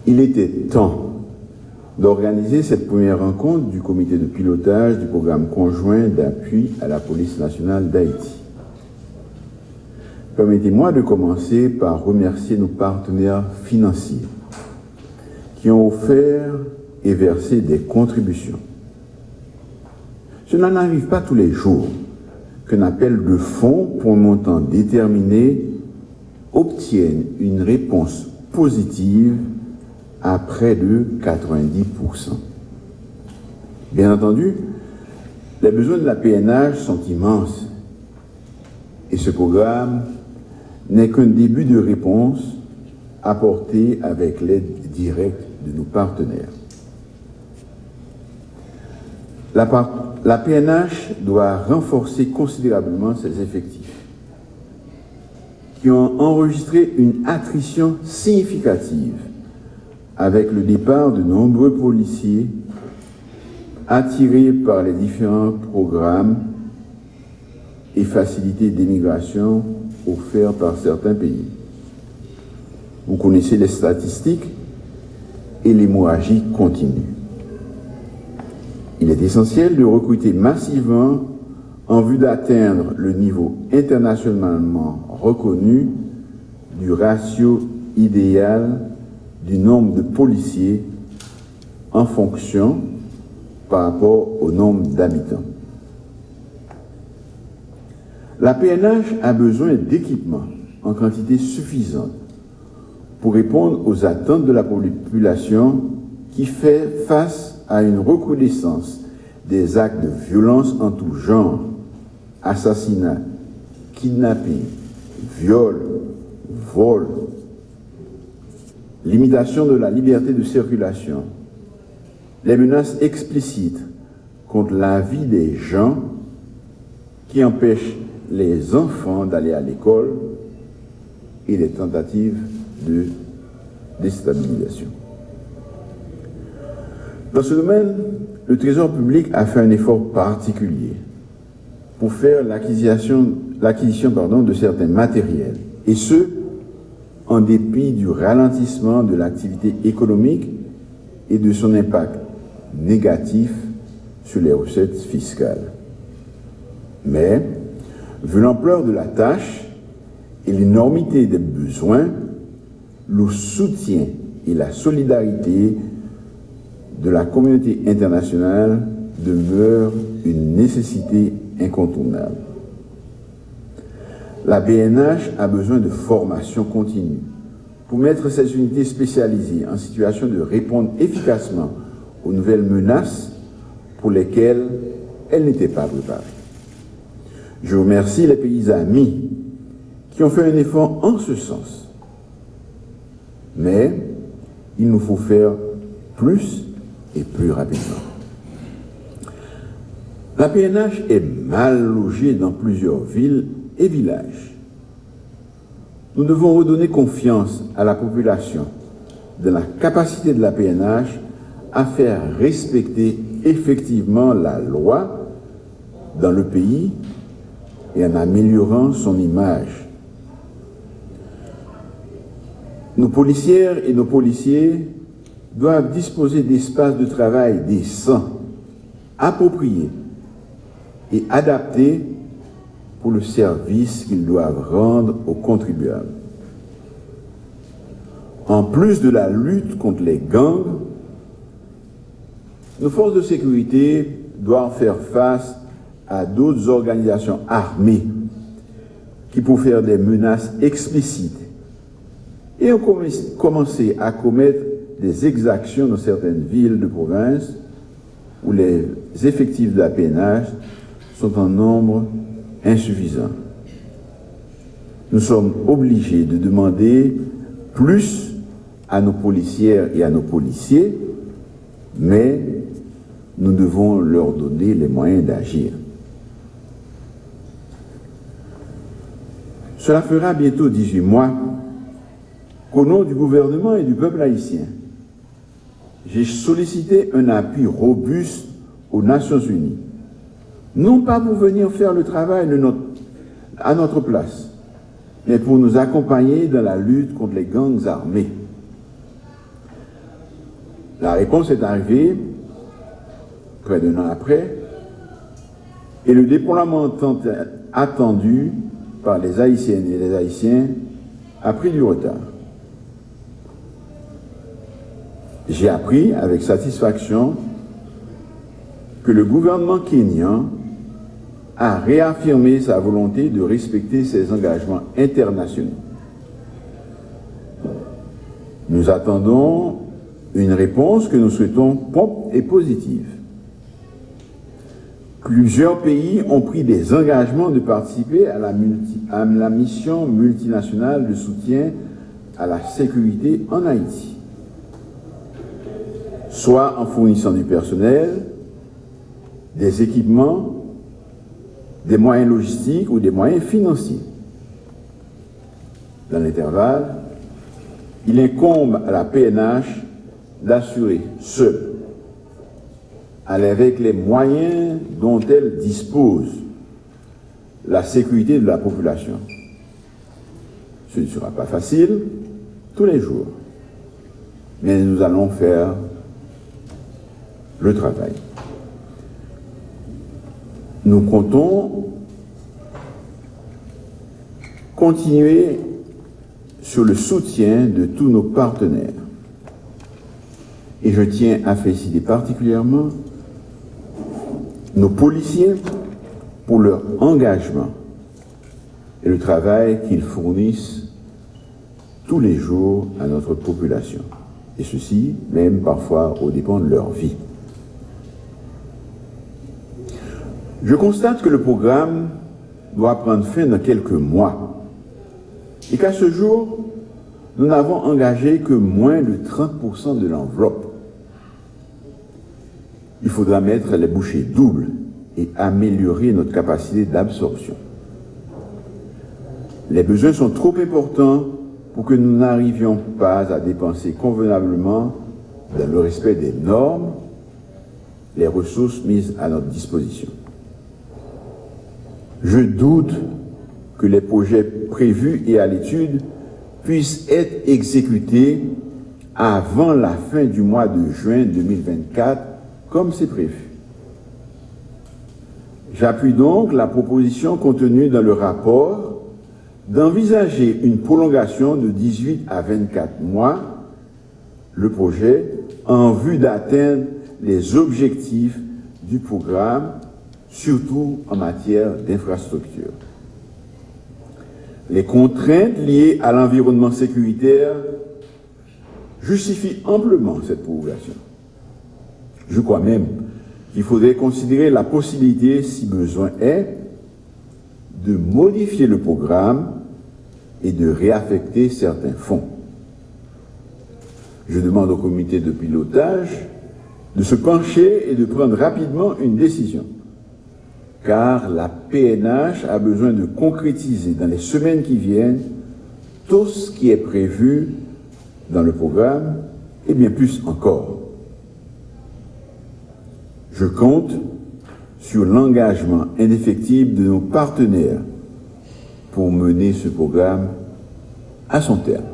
Il était temps d'organiser cette première rencontre du comité de pilotage du programme conjoint d'appui à la police nationale d'Haïti. Permettez-moi de commencer par remercier nos partenaires financiers qui ont offert et versé des contributions. Cela n'arrive pas tous les jours qu'un appel de fonds pour un montant déterminé obtienne une réponse positive à près de 90%. Bien entendu, les besoins de la PNH sont immenses et ce programme n'est qu'un début de réponse apportée avec l'aide directe de nos partenaires. La PNH doit renforcer considérablement ses effectifs qui ont enregistré une attrition significative avec le départ de nombreux policiers attirés par les différents programmes et facilités d'immigration offerts par certains pays. Vous connaissez les statistiques et l'hémorragie continue. Il est essentiel de recruter massivement en vue d'atteindre le niveau internationalement reconnu du ratio idéal du nombre de policiers en fonction par rapport au nombre d'habitants. La PNH a besoin d'équipements en quantité suffisante pour répondre aux attentes de la population qui fait face à une recrudescence des actes de violence en tout genre, assassinats, kidnapping, viol, vol, limitation de la liberté de circulation, les menaces explicites contre la vie des gens qui empêchent les enfants d'aller à l'école et les tentatives de déstabilisation. Dans ce domaine, le Trésor public a fait un effort particulier pour faire l'acquisition de certains matériels, et ce, en dépit du ralentissement de l'activité économique et de son impact négatif sur les recettes fiscales. Mais, vu l'ampleur de la tâche et l'énormité des besoins, le soutien et la solidarité de la communauté internationale demeurent une nécessité incontournable. La PNH a besoin de formation continue pour mettre ces unités spécialisées en situation de répondre efficacement aux nouvelles menaces pour lesquelles elles n'étaient pas préparées. Je remercie les pays amis qui ont fait un effort en ce sens. Mais il nous faut faire plus et plus rapidement. La PNH est mal logée dans plusieurs villes et villages. Nous devons redonner confiance à la population dans la capacité de la PNH à faire respecter effectivement la loi dans le pays et en améliorant son image. Nos policières et nos policiers doivent disposer d'espaces de travail décents, appropriés et adaptés pour le service qu'ils doivent rendre aux contribuables. En plus de la lutte contre les gangs, nos forces de sécurité doivent faire face à d'autres organisations armées qui profèrent des menaces explicites et ont commencé à commettre des exactions dans certaines villes de province où les effectifs de la PNH sont en nombre insuffisant. Nous sommes obligés de demander plus à nos policières et à nos policiers, mais nous devons leur donner les moyens d'agir. Cela fera bientôt 18 mois qu'au nom du gouvernement et du peuple haïtien, j'ai sollicité un appui robuste aux Nations Unies, non pas pour venir faire le travail à notre place, mais pour nous accompagner dans la lutte contre les gangs armés. La réponse est arrivée près d'un an après, et le déploiement tant attendu par les Haïtiennes et les Haïtiens a pris du retard. J'ai appris avec satisfaction que le gouvernement kényan a réaffirmé sa volonté de respecter ses engagements internationaux. Nous attendons une réponse que nous souhaitons prompte et positive. Plusieurs pays ont pris des engagements de participer à la mission multinationale de soutien à la sécurité en Haïti, soit en fournissant du personnel, des équipements, des moyens logistiques ou des moyens financiers. Dans l'intervalle, il incombe à la PNH d'assurer seule, avec les moyens dont elle dispose, la sécurité de la population. Ce ne sera pas facile tous les jours, mais nous allons faire le travail. Nous comptons continuer sur le soutien de tous nos partenaires. Et je tiens à féliciter particulièrement nos policiers pour leur engagement et le travail qu'ils fournissent tous les jours à notre population. Et ceci, même parfois, aux dépens de leur vie. Je constate que le programme doit prendre fin dans quelques mois et qu'à ce jour, nous n'avons engagé que moins de 30% de l'enveloppe. Il faudra mettre les bouchées doubles et améliorer notre capacité d'absorption. Les besoins sont trop importants pour que nous n'arrivions pas à dépenser convenablement, dans le respect des normes, les ressources mises à notre disposition. Je doute que les projets prévus et à l'étude puissent être exécutés avant la fin du mois de juin 2024, comme c'est prévu. J'appuie donc la proposition contenue dans le rapport d'envisager une prolongation de 18 à 24 mois, le projet, en vue d'atteindre les objectifs du programme, surtout en matière d'infrastructure. Les contraintes liées à l'environnement sécuritaire justifient amplement cette prolongation. Je crois même qu'il faudrait considérer la possibilité, si besoin est, de modifier le programme et de réaffecter certains fonds. Je demande au comité de pilotage de se pencher et de prendre rapidement une décision, car la PNH a besoin de concrétiser dans les semaines qui viennent tout ce qui est prévu dans le programme et bien plus encore. Je compte sur l'engagement indéfectible de nos partenaires pour mener ce programme à son terme.